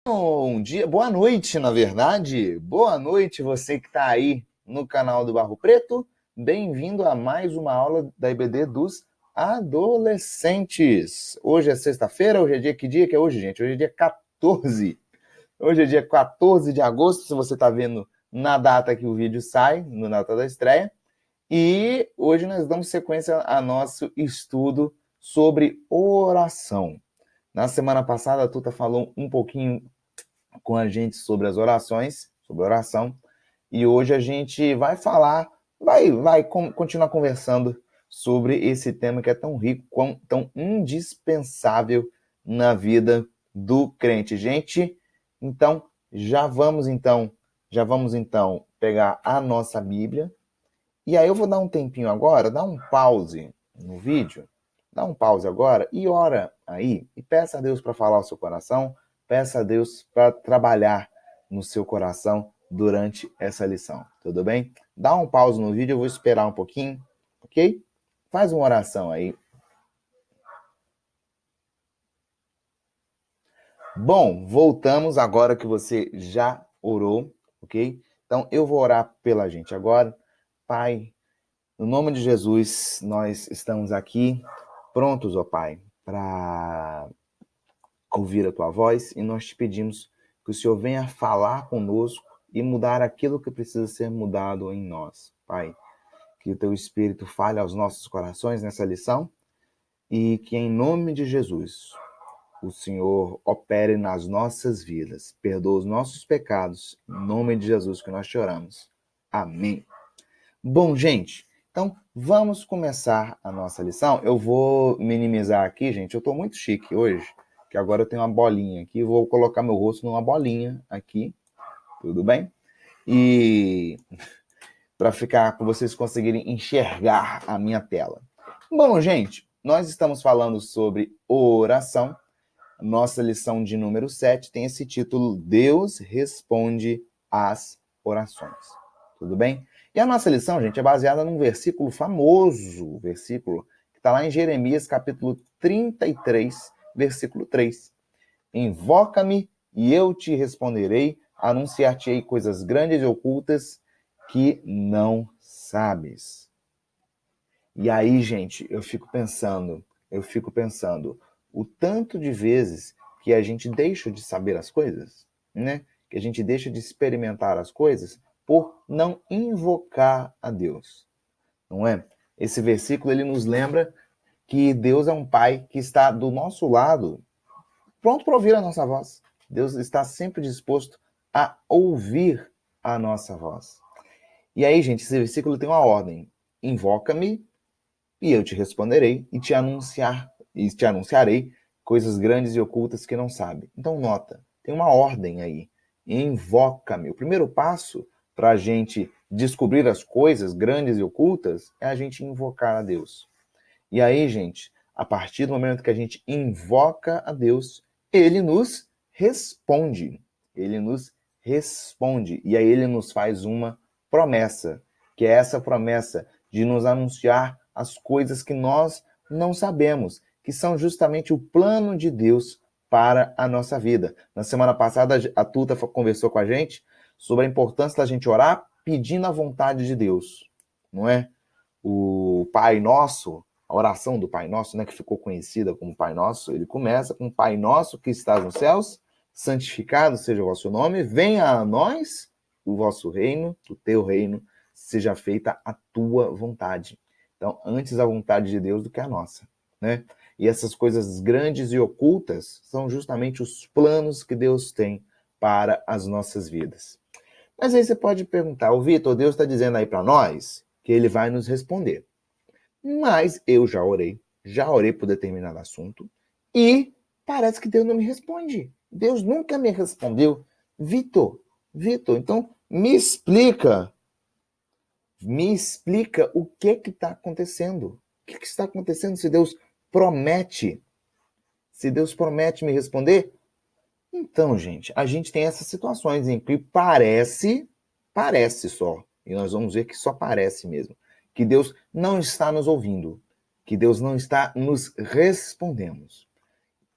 Bom dia, boa noite, na verdade. Boa noite, você que está aí no canal do Barro Preto. Bem-vindo a mais uma aula da IBD dos adolescentes. Hoje é sexta-feira, hoje é dia, que dia que é hoje, gente? Hoje é dia 14. Hoje é dia 14 de agosto, se você está vendo na data que o vídeo sai, na data da estreia. E hoje nós damos sequência a nosso estudo sobre oração. Na semana passada, a Tuta falou um pouquinho com a gente sobre as orações, sobre oração, e hoje a gente vai falar, continuar conversando sobre esse tema que é tão rico, tão indispensável na vida do crente. Gente, então já vamos então pegar a nossa Bíblia, e aí eu vou dar um tempinho agora, dar um pause no vídeo, dá um pause agora e ora aí e peça a Deus para falar ao seu coração, peça a Deus para trabalhar no seu coração durante essa lição, tudo bem? Dá um pause no vídeo, eu vou esperar um pouquinho, ok? Faz uma oração aí. Bom, voltamos agora que você já orou, ok? Então eu vou orar pela gente agora. Pai, no nome de Jesus, nós estamos aqui prontos, ó Pai, para ouvir a Tua voz e nós te pedimos que o Senhor venha falar conosco e mudar aquilo que precisa ser mudado em nós, Pai. Que o Teu Espírito fale aos nossos corações nessa lição e que em nome de Jesus o Senhor opere nas nossas vidas, perdoa os nossos pecados, em nome de Jesus que nós te oramos. Amém. Bom, gente, então vamos começar a nossa lição. Eu vou minimizar aqui, gente. Eu estou muito chique hoje, que agora eu tenho uma bolinha aqui. Vou colocar meu rosto numa bolinha aqui, tudo bem? E para vocês conseguirem enxergar a minha tela. Bom, gente, nós estamos falando sobre oração. Nossa lição de número 7 tem esse título: Deus responde às orações. Tudo bem? E a nossa lição, gente, é baseada num versículo famoso, versículo que está lá em Jeremias, capítulo 33, versículo 3. Invoca-me e eu te responderei, anunciar-te-ei coisas grandes e ocultas que não sabes. E aí, gente, eu fico pensando, o tanto de vezes que a gente deixa de saber as coisas, né? Que a gente deixa de experimentar as coisas por não invocar a Deus, não é? Esse versículo ele nos lembra que Deus é um Pai que está do nosso lado, pronto para ouvir a nossa voz. Deus está sempre disposto a ouvir a nossa voz. E aí, gente, esse versículo tem uma ordem: invoca-me e eu te responderei e te anunciarei coisas grandes e ocultas que não sabe. Então nota, tem uma ordem aí. Invoca-me. O primeiro passo para a gente descobrir as coisas grandes e ocultas é a gente invocar a Deus. E aí, gente, a partir do momento que a gente invoca a Deus, ele nos responde. Ele nos responde. E aí ele nos faz uma promessa, que é essa promessa de nos anunciar as coisas que nós não sabemos, que são justamente o plano de Deus para a nossa vida. Na semana passada, a Tuta conversou com a gente sobre a importância da gente orar pedindo a vontade de Deus, não é? O Pai Nosso, a oração do Pai Nosso, né, que ficou conhecida como Pai Nosso, ele começa com: Pai Nosso que estás nos céus, santificado seja o vosso nome, venha a nós o vosso reino, o teu reino, seja feita a tua vontade. Então, antes a vontade de Deus do que a nossa, né? E essas coisas grandes e ocultas são justamente os planos que Deus tem para as nossas vidas. Mas aí você pode perguntar: o Vitor, Deus está dizendo aí para nós que ele vai nos responder. Mas eu já orei por determinado assunto e parece que Deus não me responde. Deus nunca me respondeu. Vitor, então me explica o que está acontecendo. O que está acontecendo se Deus promete? Se Deus promete me responder? Então, gente, a gente tem essas situações em que parece só, e nós vamos ver que só parece mesmo, que Deus não está nos ouvindo, que Deus não está nos respondendo.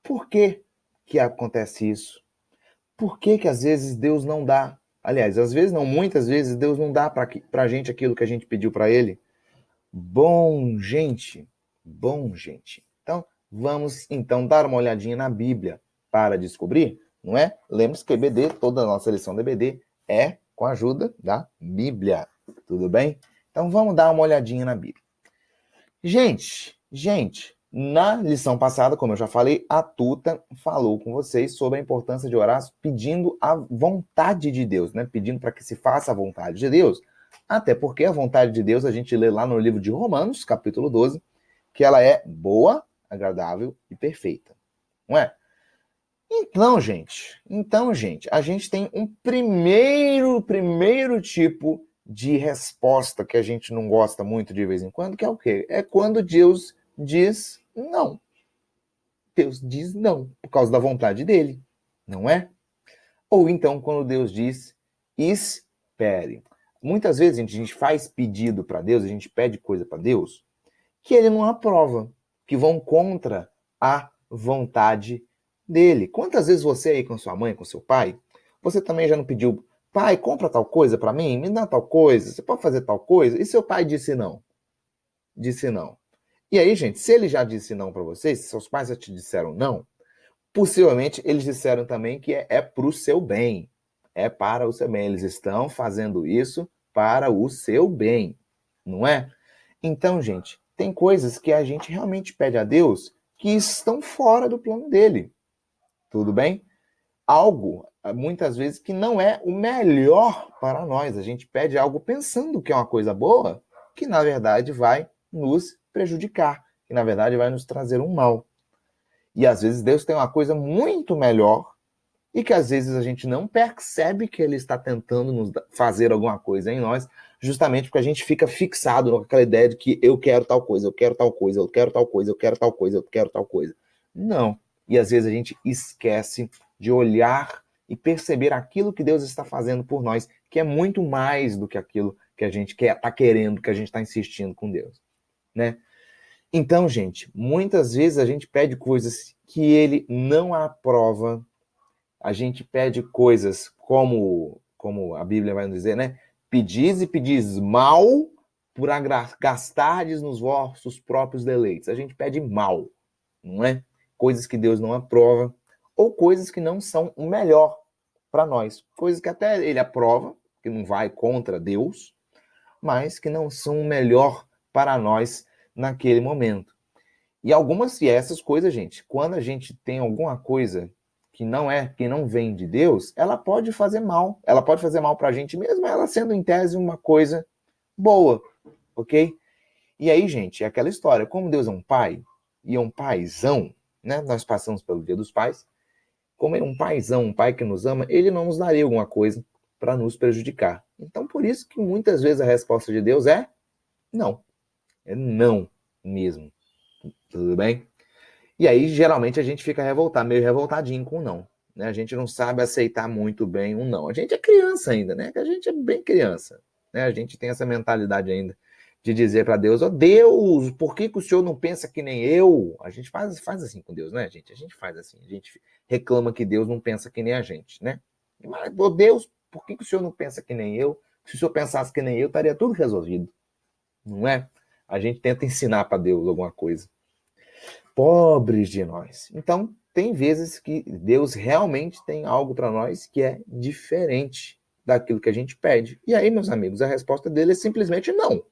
Por que que acontece isso? Por que que às vezes Deus não dá? Aliás, às vezes não, muitas vezes Deus não dá para a gente aquilo que a gente pediu para Ele. Bom, gente, bom, gente. Então, vamos então dar uma olhadinha na Bíblia para descobrir, não é? Lembre-se que EBD, toda a nossa lição do EBD é com a ajuda da Bíblia, tudo bem? Então, vamos dar uma olhadinha na Bíblia. Gente, na lição passada, como eu já falei, a Tuta falou com vocês sobre a importância de orar pedindo a vontade de Deus, né? Pedindo para que se faça a vontade de Deus. Até porque a vontade de Deus, a gente lê lá no livro de Romanos, capítulo 12, que ela é boa, agradável e perfeita. Não é? Então, gente, a gente tem um primeiro tipo de resposta que a gente não gosta muito de vez em quando, que é o quê? É quando Deus diz não. Deus diz não, por causa da vontade dele, não é? Ou então quando Deus diz espere. Muitas vezes a gente faz pedido para Deus, a gente pede coisa para Deus, que ele não aprova, que vão contra a vontade dele. Quantas vezes você aí com sua mãe, com seu pai, você também já não pediu, pai, compra tal coisa para mim, me dá tal coisa, você pode fazer tal coisa? E seu pai disse não? Disse não. E aí, gente, se ele já disse não para vocês, se seus pais já te disseram não, possivelmente eles disseram também que é para o seu bem. É para o seu bem. Eles estão fazendo isso para o seu bem, não é? Então, gente, tem coisas que a gente realmente pede a Deus que estão fora do plano dele. Tudo bem? Algo, muitas vezes, que não é o melhor para nós. A gente pede algo pensando que é uma coisa boa, que na verdade vai nos prejudicar, que na verdade vai nos trazer um mal. E às vezes Deus tem uma coisa muito melhor e que às vezes a gente não percebe que ele está tentando nos fazer alguma coisa em nós, justamente porque a gente fica fixado naquela ideia de que eu quero tal coisa, eu quero tal coisa, eu quero tal coisa, eu quero tal coisa, eu quero tal coisa. Não. E às vezes a gente esquece de olhar e perceber aquilo que Deus está fazendo por nós, que é muito mais do que aquilo que a gente está querendo, que a gente está insistindo com Deus, né? Então, gente, muitas vezes a gente pede coisas que ele não aprova. A gente pede coisas como a Bíblia vai nos dizer, né? Pedis e pedis mal por gastardes nos vossos próprios deleites. A gente pede mal, não é? Coisas que Deus não aprova ou coisas que não são o melhor para nós. Coisas que até ele aprova, que não vai contra Deus, mas que não são o melhor para nós naquele momento. E essas coisas, gente, quando a gente tem alguma coisa que não vem de Deus, ela pode fazer mal. Ela pode fazer mal para a gente mesmo, ela sendo em tese uma coisa boa, ok? E aí, gente, é aquela história. Como Deus é um pai, e é um paizão, né? Nós passamos pelo Dia dos Pais. Como ele é um paizão, um pai que nos ama, ele não nos daria alguma coisa para nos prejudicar. Então, por isso que muitas vezes a resposta de Deus é não. É não mesmo. Tudo bem? E aí, geralmente, a gente fica revoltado, meio revoltadinho com o não. Né? A gente não sabe aceitar muito bem o não. A gente é criança ainda, né? A gente é bem criança. Né? A gente tem essa mentalidade ainda de dizer para Deus, ó Deus, por que o Senhor não pensa que nem eu? A gente faz assim com Deus, né, gente? A gente faz assim. A gente reclama que Deus não pensa que nem a gente, né? Mas, ó Deus, por que o Senhor não pensa que nem eu? Se o Senhor pensasse que nem eu, estaria tudo resolvido. Não é? A gente tenta ensinar para Deus alguma coisa. Pobres de nós. Então, tem vezes que Deus realmente tem algo para nós que é diferente daquilo que a gente pede. E aí, meus amigos, a resposta dele é simplesmente não.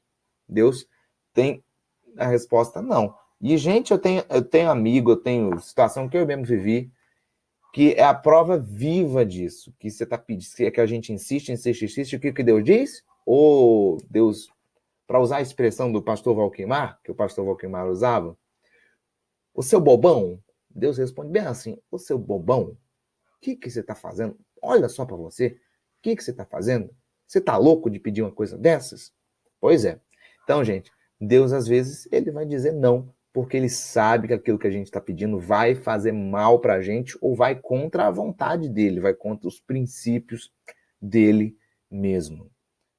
Deus tem a resposta não. E, gente, eu tenho amigo, eu tenho situação que eu mesmo vivi, que é a prova viva disso, que você está pedindo, que a gente insiste, o que Deus diz? Ou Deus, para usar a expressão do pastor Valquimar, que o pastor Valquimar usava, o seu bobão, Deus responde bem assim, o seu bobão, o que você está fazendo? Olha só para você, o que você está fazendo? Você está louco de pedir uma coisa dessas? Pois é. Então, gente, Deus às vezes ele vai dizer não, porque ele sabe que aquilo que a gente está pedindo vai fazer mal para a gente ou vai contra a vontade dele, vai contra os princípios dele mesmo.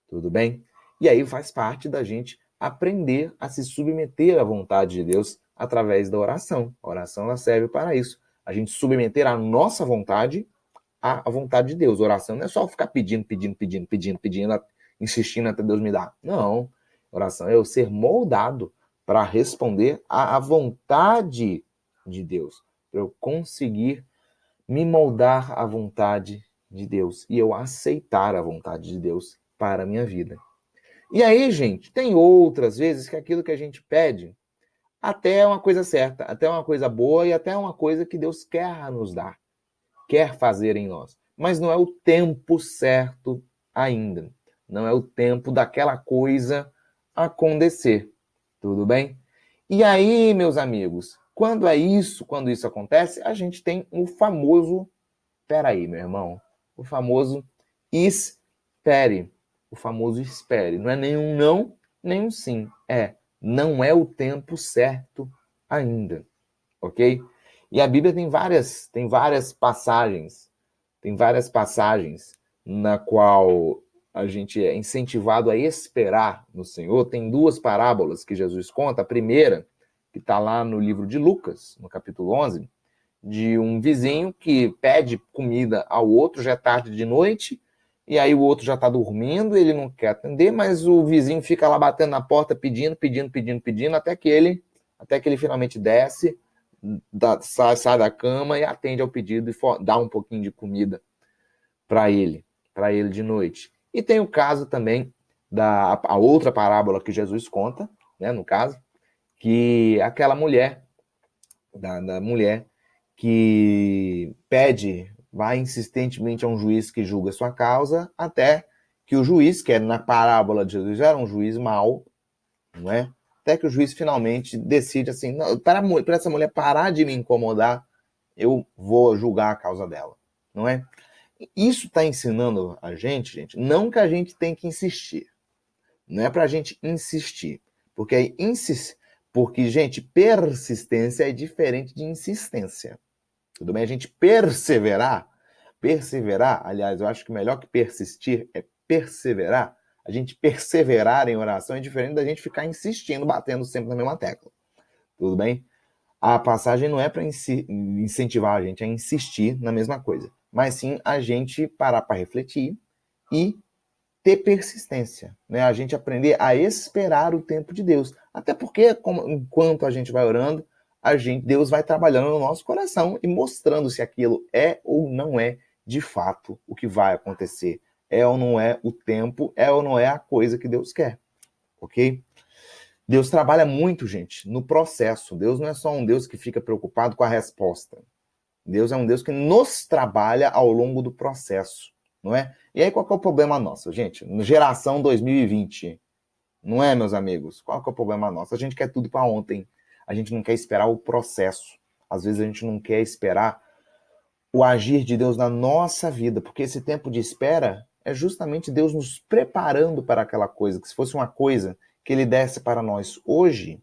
Tudo bem? E aí faz parte da gente aprender a se submeter à vontade de Deus através da oração. A oração ela serve para isso. A gente submeter a nossa vontade à vontade de Deus. Oração não é só ficar pedindo, insistindo até Deus me dar. Não. Oração é eu ser moldado para responder à vontade de Deus, para eu conseguir me moldar à vontade de Deus e eu aceitar a vontade de Deus para a minha vida. E aí, gente, tem outras vezes que aquilo que a gente pede até é uma coisa certa, até é uma coisa boa e até é uma coisa que Deus quer nos dar, quer fazer em nós. Mas não é o tempo certo ainda. Não é o tempo daquela coisa acontecer. Tudo bem? E aí, meus amigos, quando isso acontece, a gente tem o famoso, peraí, meu irmão, o famoso espere. O famoso espere. Não é nenhum não, nem um sim. Não é o tempo certo ainda, ok? E a Bíblia tem várias passagens na qual a gente é incentivado a esperar no Senhor. Tem duas parábolas que Jesus conta. A primeira, que está lá no livro de Lucas, no capítulo 11, de um vizinho que pede comida ao outro, já é tarde de noite, e aí o outro já está dormindo, ele não quer atender, mas o vizinho fica lá batendo na porta, pedindo, até que ele finalmente desce, sai da cama e atende ao pedido e dá um pouquinho de comida para ele de noite. E tem o caso também a outra parábola que Jesus conta, né, no caso, que aquela mulher, da mulher que vai insistentemente a um juiz que julga sua causa, até que o juiz, que na parábola de Jesus era um juiz mau, não é? Até que o juiz finalmente decide assim, para essa mulher parar de me incomodar, eu vou julgar a causa dela, não é? Isso está ensinando a gente, não que a gente tem que insistir. Não é para a gente insistir. Porque, gente, persistência é diferente de insistência. Tudo bem? A gente perseverar, aliás, eu acho que melhor que persistir é perseverar. A gente perseverar em oração é diferente da gente ficar insistindo, batendo sempre na mesma tecla. Tudo bem? A passagem não é para incentivar a gente a insistir na mesma coisa, mas sim a gente parar para refletir e ter persistência, né? A gente aprender a esperar o tempo de Deus. Até porque, enquanto a gente vai orando, Deus vai trabalhando no nosso coração e mostrando se aquilo é ou não é de fato o que vai acontecer. É ou não é o tempo, é ou não é a coisa que Deus quer, ok? Deus trabalha muito, gente, no processo. Deus não é só um Deus que fica preocupado com a resposta. Deus é um Deus que nos trabalha ao longo do processo, não é? E aí qual que é o problema nosso, gente? Geração 2020, não é, meus amigos? Qual que é o problema nosso? A gente quer tudo para ontem. A gente não quer esperar o processo. Às vezes a gente não quer esperar o agir de Deus na nossa vida, porque esse tempo de espera é justamente Deus nos preparando para aquela coisa, que se fosse uma coisa que Ele desse para nós hoje,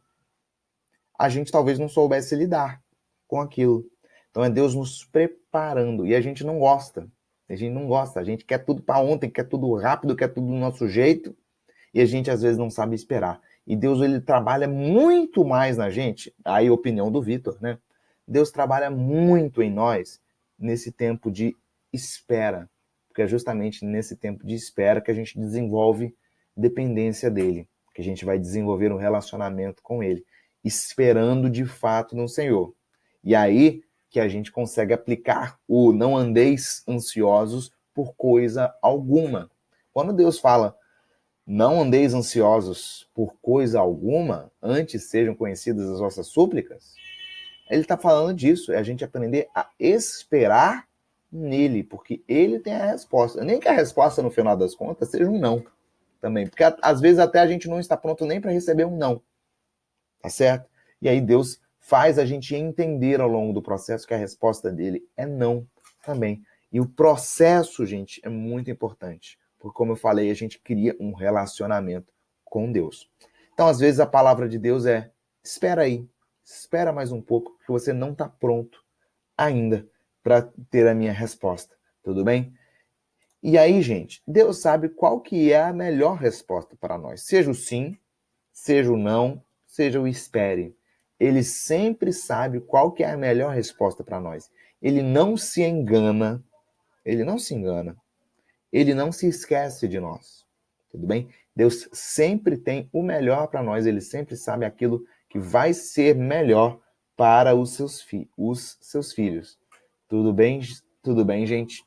a gente talvez não soubesse lidar com aquilo. Então é Deus nos preparando, e a gente não gosta. A gente quer tudo para ontem, quer tudo rápido, quer tudo do nosso jeito, e a gente às vezes não sabe esperar. E Deus, ele trabalha muito mais na gente, aí a opinião do Vitor, né? Deus trabalha muito em nós nesse tempo de espera, porque é justamente nesse tempo de espera que a gente desenvolve dependência dele, que a gente vai desenvolver um relacionamento com ele, esperando de fato no Senhor. E aí que a gente consegue aplicar o não andeis ansiosos por coisa alguma. Quando Deus fala não andeis ansiosos por coisa alguma, antes sejam conhecidas as vossas súplicas, ele está falando disso, é a gente aprender a esperar nele, porque ele tem a resposta. Nem que a resposta, no final das contas, seja um não também, porque às vezes até a gente não está pronto nem para receber um não, tá certo? E aí Deus faz a gente entender ao longo do processo que a resposta dele é não também. E o processo, gente, é muito importante, porque como eu falei, a gente cria um relacionamento com Deus. Então, às vezes a palavra de Deus é: espera aí, espera mais um pouco, que você não está pronto ainda para ter a minha resposta, tudo bem? E aí, gente, Deus sabe qual que é a melhor resposta para nós. Seja o sim, seja o não, seja o espere. Ele sempre sabe qual que é a melhor resposta para nós. Ele não se engana, ele não se engana. Ele não se esquece de nós. Tudo bem? Deus sempre tem o melhor para nós, ele sempre sabe aquilo que vai ser melhor para os seus filhos. Tudo bem? Tudo bem, gente?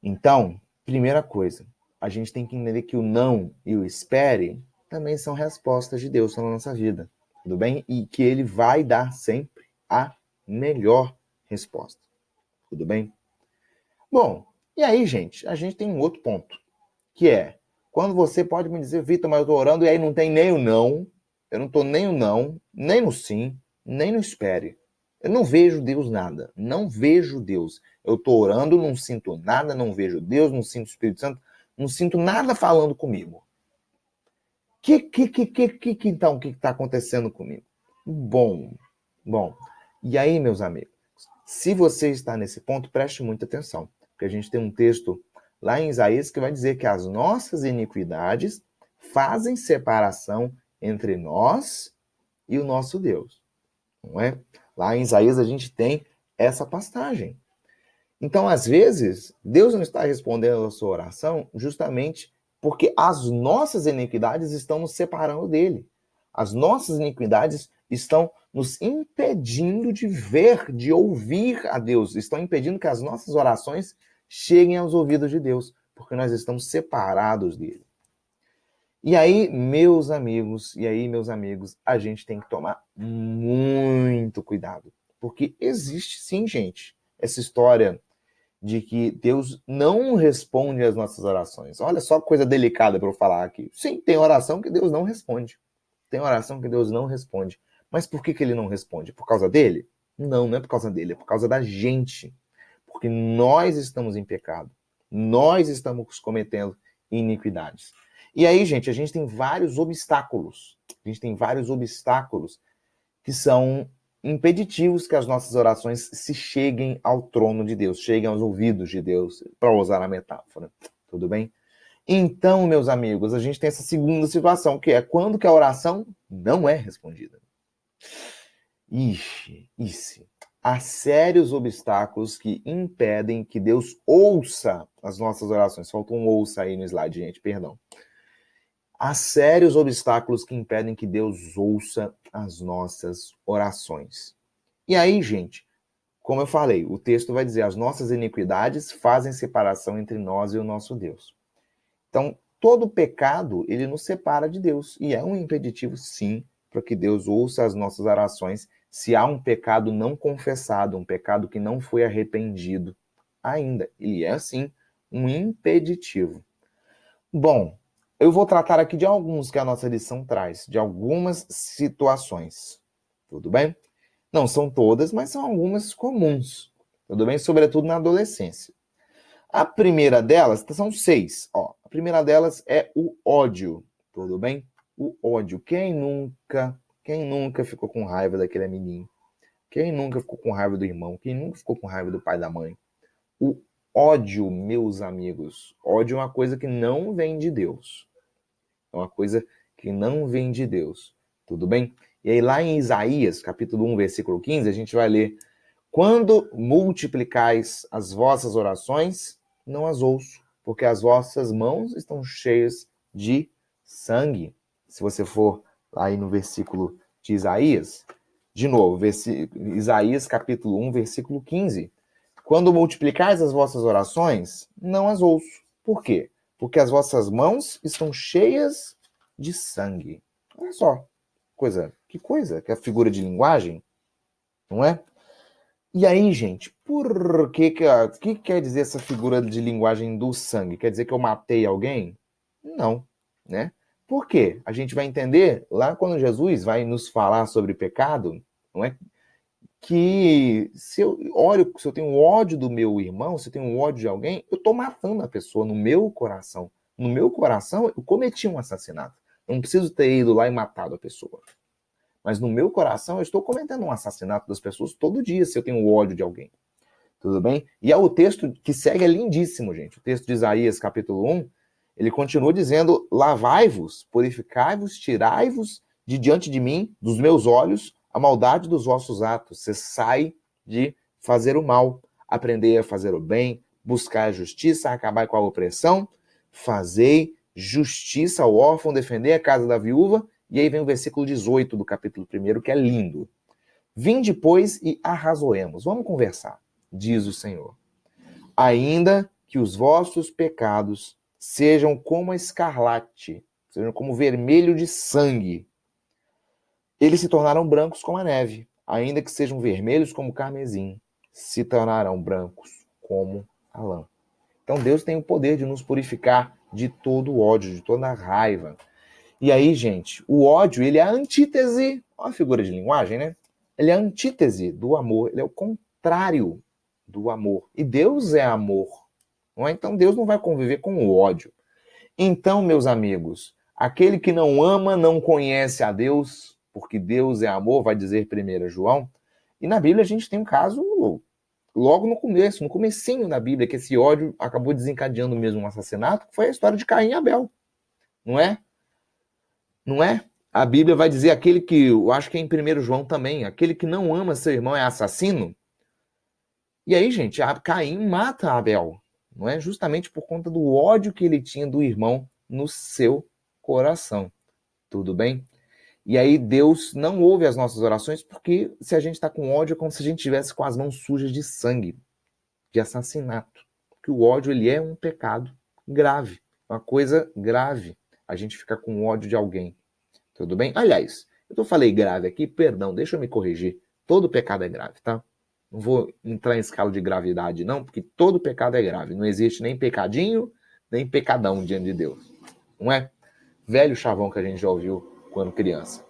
Então, primeira coisa, a gente tem que entender que o não e o espere também são respostas de Deus na nossa vida. Tudo bem? E que ele vai dar sempre a melhor resposta. Tudo bem? Bom, e aí, gente, a gente tem um outro ponto, que é, quando você pode me dizer, Vitor, mas eu tô orando e aí não tem nem o não, eu não tô nem o não, nem no sim, nem no espere. Eu não vejo Deus nada, não vejo Deus. Eu tô orando, não sinto nada, não vejo Deus, não sinto o Espírito Santo, não sinto nada falando comigo. Então, o que está acontecendo comigo? Bom, e aí, meus amigos, se você está nesse ponto, preste muita atenção, porque a gente tem um texto lá em Isaías que vai dizer que as nossas iniquidades fazem separação entre nós e o nosso Deus, não é? Lá em Isaías a gente tem essa passagem. Então, às vezes, Deus não está respondendo a sua oração justamente porque as nossas iniquidades estão nos separando dele. As nossas iniquidades estão nos impedindo de ver, de ouvir a Deus, estão impedindo que as nossas orações cheguem aos ouvidos de Deus, porque nós estamos separados dele. E aí, meus amigos, a gente tem que tomar muito cuidado, porque existe sim, gente, essa história de que Deus não responde às nossas orações. Olha só que coisa delicada para eu falar aqui. Sim, tem oração que Deus não responde. Tem oração que Deus não responde. Mas por que ele não responde? Por causa dele? Não, não é por causa dele, é por causa da gente. Porque nós estamos em pecado. Nós estamos cometendo iniquidades. E aí, gente, a gente tem vários obstáculos. A gente tem vários obstáculos que são impeditivos que as nossas orações se cheguem ao trono de Deus, cheguem aos ouvidos de Deus, para usar a metáfora. Tudo bem? Então, meus amigos, a gente tem essa segunda situação, que é quando que a oração não é respondida. Há sérios obstáculos que impedem que Deus ouça as nossas orações. Faltou um ouça aí no slide, gente, perdão. Há sérios obstáculos que impedem que Deus ouça as nossas orações. E aí, gente, como eu falei, o texto vai dizer, as nossas iniquidades fazem separação entre nós e o nosso Deus. Então, todo pecado, ele nos separa de Deus. E é um impeditivo, sim, para que Deus ouça as nossas orações, se há um pecado não confessado, um pecado que não foi arrependido ainda. Ele é, sim, um impeditivo. Bom, eu vou tratar aqui de alguns que a nossa lição traz, de algumas situações. Tudo bem? Não são todas, mas são algumas comuns. Tudo bem? Sobretudo na adolescência. A primeira delas, são 6. Ó. A primeira delas é o ódio. Tudo bem? O ódio. Quem nunca ficou com raiva daquele amiguinho? Quem nunca ficou com raiva do irmão? Quem nunca ficou com raiva do pai e da mãe? O ódio, meus amigos. Ódio é uma coisa que não vem de Deus. É uma coisa que não vem de Deus. Tudo bem? E aí lá em Isaías, capítulo 1, versículo 15, a gente vai ler: quando multiplicais as vossas orações, não as ouço, porque as vossas mãos estão cheias de sangue. Se você for lá aí no versículo de Isaías, de novo, Isaías capítulo 1, versículo 15. Quando multiplicais as vossas orações, não as ouço. Por quê? Porque as vossas mãos estão cheias de sangue. Olha só, que coisa, que é a figura de linguagem, não é? E aí, gente, por que quer dizer essa figura de linguagem do sangue? Quer dizer que eu matei alguém? Não, né? Por quê? A gente vai entender lá quando Jesus vai nos falar sobre pecado, não é? Que se eu tenho ódio do meu irmão, se eu tenho ódio de alguém, eu estou matando a pessoa no meu coração. No meu coração, eu cometi um assassinato. Eu não preciso ter ido lá e matado a pessoa. Mas no meu coração, eu estou cometendo um assassinato das pessoas todo dia se eu tenho ódio de alguém. Tudo bem? E o texto que segue é lindíssimo, gente. O texto de Isaías, capítulo 1, ele continua dizendo: lavai-vos, purificai-vos, tirai-vos de diante de mim, dos meus olhos, a maldade dos vossos atos. Cessai de fazer o mal, aprendei a fazer o bem, buscar a justiça, acabar com a opressão, fazei justiça ao órfão, defender a casa da viúva. E aí vem o versículo 18 do capítulo 1, que é lindo. Vinde, pois, e arrazoemos. Vamos conversar, diz o Senhor. Ainda que os vossos pecados sejam como a escarlate, sejam como vermelho de sangue, eles se tornarão brancos como a neve. Ainda que sejam vermelhos como o carmesim, se tornarão brancos como a lã. Então Deus tem o poder de nos purificar de todo o ódio, de toda a raiva. E aí, gente, o ódio, ele é a antítese, uma figura de linguagem, né? Ele é a antítese do amor, ele é o contrário do amor. E Deus é amor, não é? Então Deus não vai conviver com o ódio. Então, meus amigos, aquele que não ama não conhece a Deus, porque Deus é amor, vai dizer 1 João. E na Bíblia a gente tem um caso logo no começo, no comecinho da Bíblia, que esse ódio acabou desencadeando mesmo um assassinato, que foi a história de Caim e Abel, não é? Não é? A Bíblia vai dizer aquele que, eu acho que é em 1 João também, aquele que não ama seu irmão é assassino. E aí, gente, Caim mata Abel, não é? Justamente por conta do ódio que ele tinha do irmão no seu coração. Tudo bem? E aí Deus não ouve as nossas orações, porque se a gente está com ódio é como se a gente estivesse com as mãos sujas de sangue, de assassinato. Porque o ódio, ele é um pecado grave, uma coisa grave. A gente fica com ódio de alguém. Tudo bem? Aliás, eu falei grave aqui, perdão, deixa eu me corrigir. Todo pecado é grave, tá? Não vou entrar em escala de gravidade, não, porque todo pecado é grave. Não existe nem pecadinho, nem pecadão diante de Deus. Não é? Velho chavão que a gente já ouviu quando criança.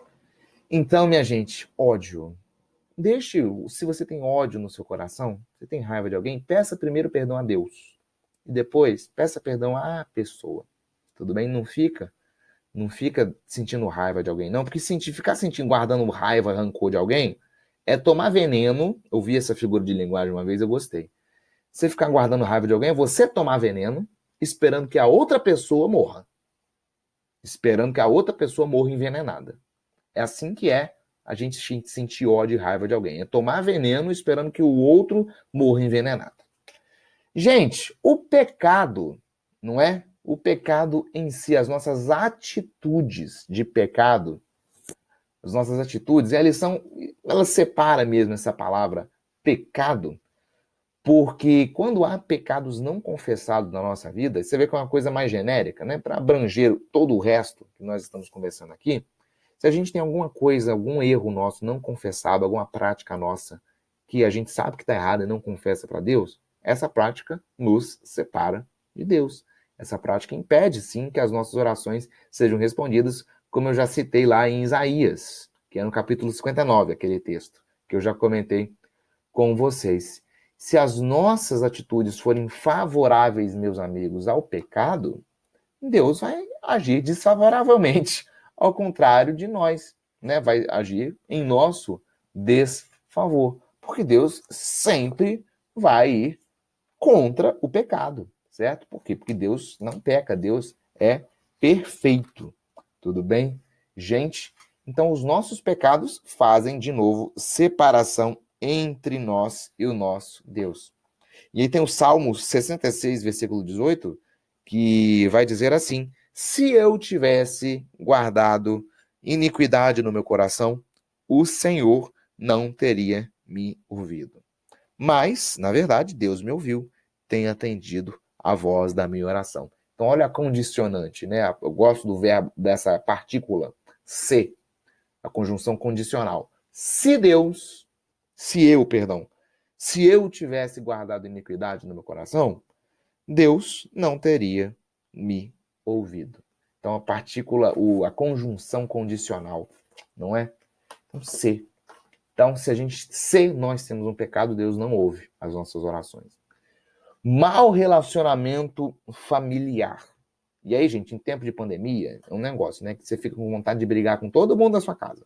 Então, minha gente, ódio. Deixe, se você tem ódio no seu coração, você tem raiva de alguém, peça primeiro perdão a Deus. E depois, peça perdão à pessoa. Tudo bem? Não fica sentindo raiva de alguém, não. Porque ficar sentindo, guardando raiva, rancor de alguém, é tomar veneno. Eu vi essa figura de linguagem uma vez, eu gostei. Você ficar guardando raiva de alguém é você tomar veneno, esperando que a outra pessoa morra. Esperando que a outra pessoa morra envenenada. É assim que é a gente sentir ódio e raiva de alguém. É tomar veneno esperando que o outro morra envenenado. Gente, o pecado, não é? O pecado em si, as nossas atitudes de pecado, as nossas atitudes, elas separam mesmo essa palavra pecado, porque quando há pecados não confessados na nossa vida, você vê que é uma coisa mais genérica, né? Para abranger todo o resto que nós estamos conversando aqui, se a gente tem alguma coisa, algum erro nosso não confessado, alguma prática nossa que a gente sabe que está errada e não confessa para Deus, essa prática nos separa de Deus. Essa prática impede, sim, que as nossas orações sejam respondidas, como eu já citei lá em Isaías, que é no capítulo 59, aquele texto que eu já comentei com vocês. Se as nossas atitudes forem favoráveis, meus amigos, ao pecado, Deus vai agir desfavoravelmente, ao contrário de nós, né? Vai agir em nosso desfavor, porque Deus sempre vai ir contra o pecado, certo? Por quê? Porque Deus não peca, Deus é perfeito, tudo bem? Gente, então os nossos pecados fazem, de novo, separação entre nós e o nosso Deus. E aí tem o Salmo 66, versículo 18, que vai dizer assim: se eu tivesse guardado iniquidade no meu coração, o Senhor não teria me ouvido. Mas, na verdade, Deus me ouviu, tem atendido a voz da minha oração. Então, olha a condicionante, né? Eu gosto do verbo, dessa partícula, se, a conjunção condicional. Se eu tivesse guardado iniquidade no meu coração, Deus não teria me ouvido. Então, a partícula, a conjunção condicional, não é? Então, se. Então, se nós temos um pecado, Deus não ouve as nossas orações. Mau relacionamento familiar. E aí, gente, em tempo de pandemia, é um negócio, né? Que você fica com vontade de brigar com todo mundo da sua casa.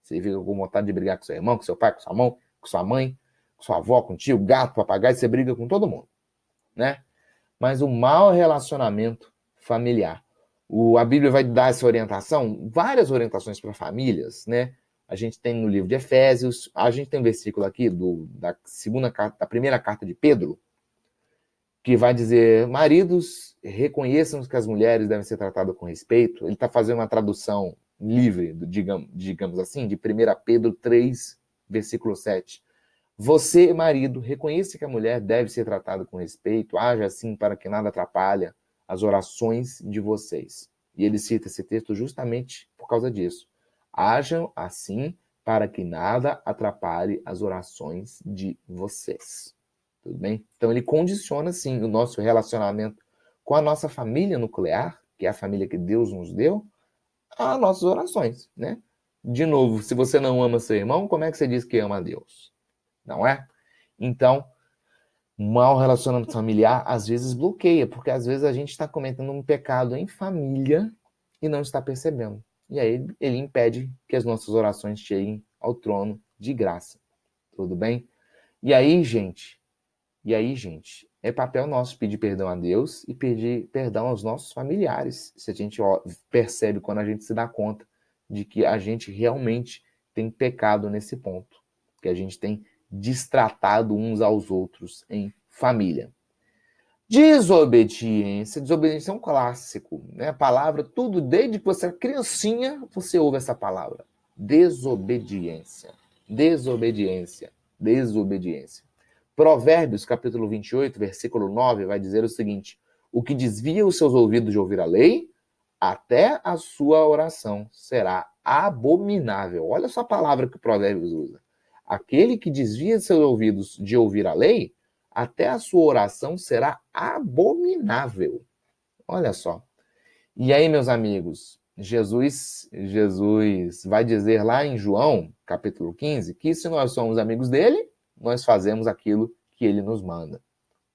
Você fica com vontade de brigar com seu irmão, com seu pai, com sua mãe, com sua mãe, com sua avó, com tio, gato, papagaio, você briga com todo mundo, né? Mas o mau relacionamento familiar. A Bíblia vai dar essa orientação, várias orientações para famílias, né? A gente tem no livro de Efésios, a gente tem um versículo aqui da primeira carta de Pedro, que vai dizer, maridos, reconheçam que as mulheres devem ser tratadas com respeito. Ele está fazendo uma tradução livre, digamos assim, de 1 Pedro 3, versículo 7. Você, marido, reconheça que a mulher deve ser tratada com respeito, haja assim para que nada atrapalhe as orações de vocês. E ele cita esse texto justamente por causa disso. Hajam assim para que nada atrapalhe as orações de vocês. Tudo bem? Então ele condiciona, sim, o nosso relacionamento com a nossa família nuclear, que é a família que Deus nos deu, a nossas orações, né? De novo, se você não ama seu irmão, como é que você diz que ama a Deus? Não é? Então, mau relacionamento familiar às vezes bloqueia, porque às vezes a gente está cometendo um pecado em família e não está percebendo. E aí ele impede que as nossas orações cheguem ao trono de graça. Tudo bem? E aí, gente, é papel nosso pedir perdão a Deus e pedir perdão aos nossos familiares. Se a gente percebe, quando a gente se dá conta de que a gente realmente tem pecado nesse ponto, que a gente tem destratado uns aos outros em família. Desobediência é um clássico, né? A palavra, tudo, desde que você é criancinha, você ouve essa palavra. Desobediência. Provérbios, capítulo 28, versículo 9, vai dizer o seguinte: o que desvia os seus ouvidos de ouvir a lei, até a sua oração será abominável. Olha só a palavra que o Provérbios usa. Aquele que desvia seus ouvidos de ouvir a lei, até a sua oração será abominável. Olha só. E aí, meus amigos, Jesus vai dizer lá em João, capítulo 15, que se nós somos amigos dele, nós fazemos aquilo que ele nos manda,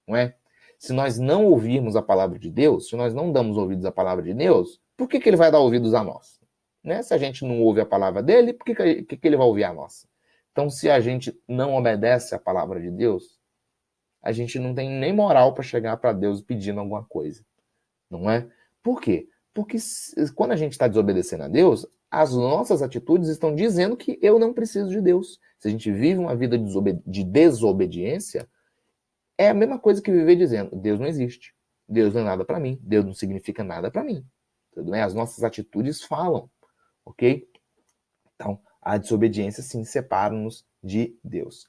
não é? Se nós não ouvirmos a palavra de Deus, se nós não damos ouvidos à palavra de Deus, por que ele vai dar ouvidos a nós? Né? Se a gente não ouve a palavra dele, por que ele vai ouvir a nossa? Então, se a gente não obedece à palavra de Deus, a gente não tem nem moral para chegar para Deus pedindo alguma coisa, não é? Por quê? Porque quando a gente está desobedecendo a Deus, as nossas atitudes estão dizendo que eu não preciso de Deus. Se a gente vive uma vida de desobediência, é a mesma coisa que viver dizendo, Deus não existe, Deus não é nada para mim, Deus não significa nada para mim. Tudo bem? As nossas atitudes falam, ok? Então, a desobediência, sim, separa-nos de Deus.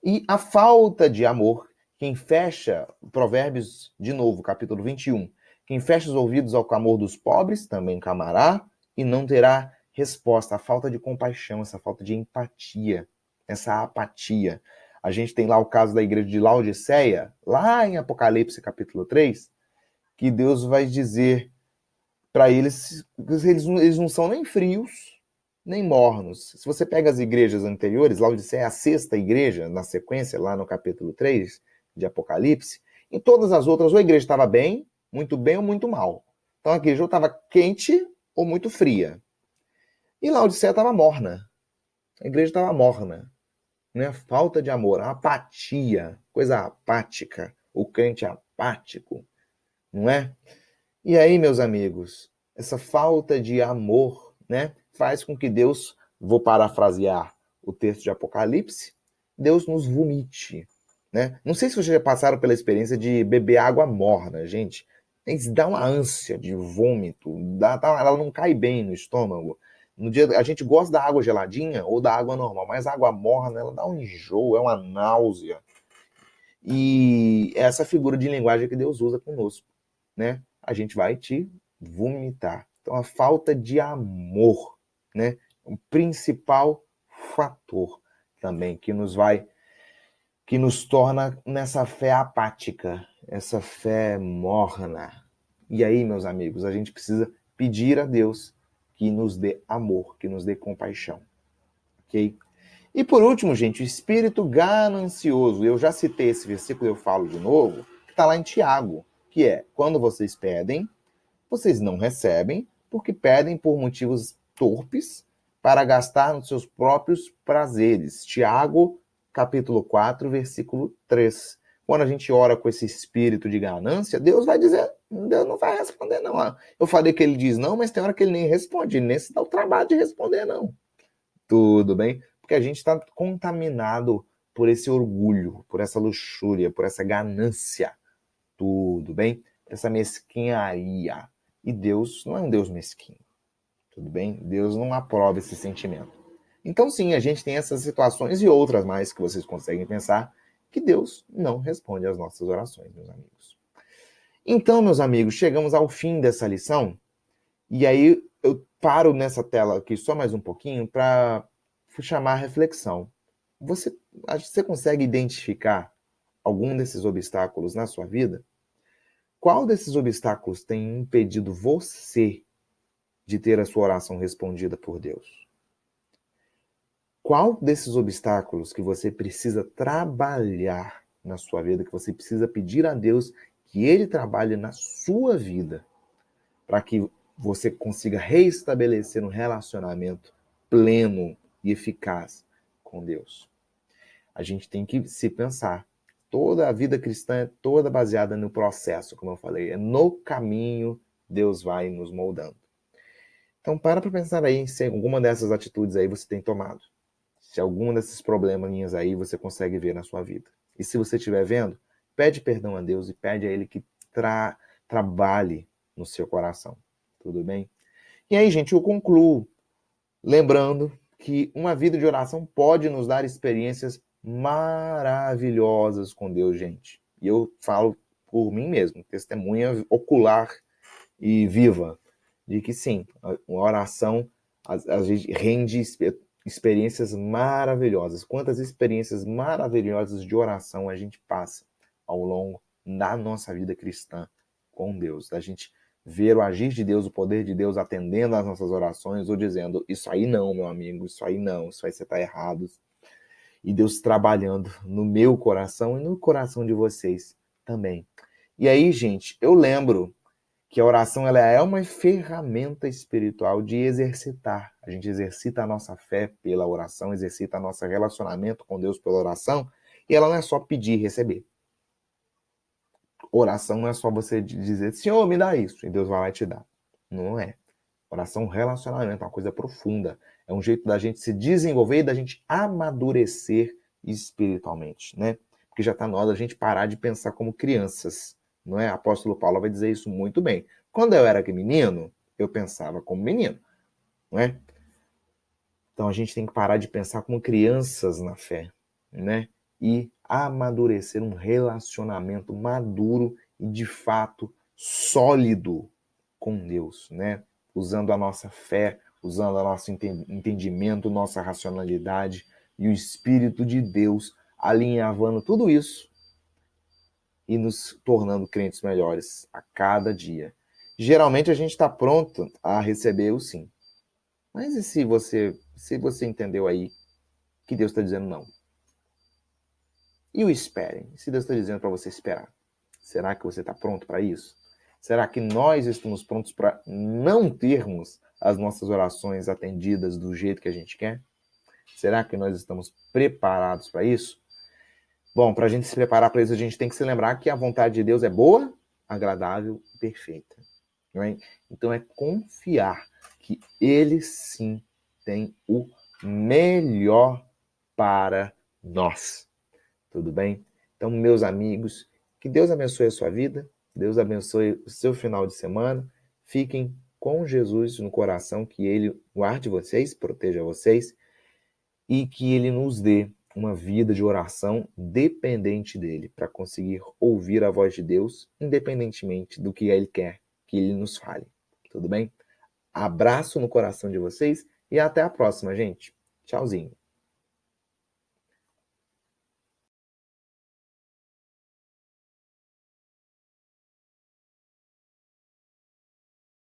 E a falta de amor, quem fecha, Provérbios, de novo, capítulo 21, quem fecha os ouvidos ao clamor dos pobres, também clamará e não terá resposta. A falta de compaixão, essa falta de empatia, essa apatia. A gente tem lá o caso da igreja de Laodiceia, lá em Apocalipse, capítulo 3, que Deus vai dizer para eles que eles não são nem frios, nem mornos. Se você pega as igrejas anteriores, Laodiceia é a sexta igreja, na sequência, lá no capítulo 3 de Apocalipse, em todas as outras, ou a igreja estava bem ou muito mal. Então a igreja ou estava quente ou muito fria. E Laodiceia estava morna. A igreja estava morna. Né? Falta de amor, apatia, coisa apática, o crente apático, não é? E aí, meus amigos, essa falta de amor, né, faz com que Deus, vou parafrasear o texto de Apocalipse, Deus nos vomite, né? Não sei se vocês já passaram pela experiência de beber água morna, gente. Dá uma ânsia de vômito, ela não cai bem no estômago. No dia, a gente gosta da água geladinha ou da água normal, mas a água morna, ela dá um enjoo, é uma náusea. E essa figura de linguagem que Deus usa conosco, né? A gente vai te vomitar. Então, a falta de amor, né? O principal fator também que nos torna nessa fé apática, essa fé morna. E aí, meus amigos, a gente precisa pedir a Deus que nos dê amor, que nos dê compaixão, ok? E por último, gente, o espírito ganancioso. Eu já citei esse versículo, eu falo de novo, que está lá em Tiago, que é, quando vocês pedem, vocês não recebem, porque pedem por motivos torpes para gastar nos seus próprios prazeres. Tiago, capítulo 4, versículo 3. Quando a gente ora com esse espírito de ganância, Deus vai dizer, Deus não vai responder, não. Eu falei que ele diz não, mas tem hora que ele nem responde, ele nem se dá o trabalho de responder, não. Tudo bem? Porque a gente está contaminado por esse orgulho, por essa luxúria, por essa ganância. tudo bem? Essa mesquinharia. E Deus não é um Deus mesquinho, tudo bem? Deus não aprova esse sentimento. Então, sim, a gente tem essas situações e outras mais que vocês conseguem pensar que Deus não responde às nossas orações, meus amigos. Então, meus amigos, chegamos ao fim dessa lição e aí eu paro nessa tela aqui só mais um pouquinho para chamar a reflexão. Você consegue identificar algum desses obstáculos na sua vida? Qual desses obstáculos tem impedido você de ter a sua oração respondida por Deus? Qual desses obstáculos que você precisa trabalhar na sua vida, que você precisa pedir a Deus que Ele trabalhe na sua vida, para que você consiga reestabelecer um relacionamento pleno e eficaz com Deus? A gente tem que se pensar. Toda a vida cristã é toda baseada no processo, como eu falei. É no caminho Deus vai nos moldando. Então, para pensar aí se alguma dessas atitudes aí você tem tomado. Se algum desses probleminhas aí você consegue ver na sua vida. E se você estiver vendo, pede perdão a Deus e pede a Ele que trabalhe no seu coração. Tudo bem? E aí, gente, eu concluo lembrando que uma vida de oração pode nos dar experiências maravilhosas com Deus, gente. E eu falo por mim mesmo, testemunha ocular e viva, de que sim, a oração a gente rende experiências maravilhosas. Quantas experiências maravilhosas de oração a gente passa ao longo da nossa vida cristã com Deus. Da gente ver o agir de Deus, o poder de Deus atendendo às nossas orações ou dizendo, isso aí não, meu amigo, isso aí não, isso aí você está errado. E Deus trabalhando no meu coração e no coração de vocês também. E aí, gente, eu lembro que a oração ela é uma ferramenta espiritual de exercitar. A gente exercita a nossa fé pela oração, exercita nosso relacionamento com Deus pela oração, e ela não é só pedir e receber. Oração não é só você dizer, Senhor, me dá isso, e Deus vai lá e te dá. Não é. Oração é um relacionamento, é uma coisa profunda. É um jeito da gente se desenvolver e da gente amadurecer espiritualmente, né? Porque já está na hora da gente parar de pensar como crianças, não é? O apóstolo Paulo vai dizer isso muito bem. Quando eu era menino, eu pensava como menino, não é? Então a gente tem que parar de pensar como crianças na fé, né? E amadurecer um relacionamento maduro e de fato sólido com Deus, né? Usando a nossa fé, usando o nosso entendimento, nossa racionalidade e o Espírito de Deus alinhavando tudo isso e nos tornando crentes melhores a cada dia. Geralmente a gente está pronto a receber o sim. Mas e se você entendeu aí que Deus está dizendo não? E o esperem. Se Deus está dizendo para você esperar, será que você está pronto para isso? Será que nós estamos prontos para não termos as nossas orações atendidas do jeito que a gente quer? Será que nós estamos preparados para isso? Bom, para a gente se preparar para isso, a gente tem que se lembrar que a vontade de Deus é boa, agradável e perfeita. Não é? Então é confiar que Ele sim tem o melhor para nós. Tudo bem? Então, meus amigos, que Deus abençoe a sua vida, Deus abençoe o seu final de semana. Fiquem com Jesus no coração, que Ele guarde vocês, proteja vocês e que Ele nos dê uma vida de oração dependente dEle, para conseguir ouvir a voz de Deus, independentemente do que Ele quer que Ele nos fale. Tudo bem? Abraço no coração de vocês e até a próxima, gente. Tchauzinho.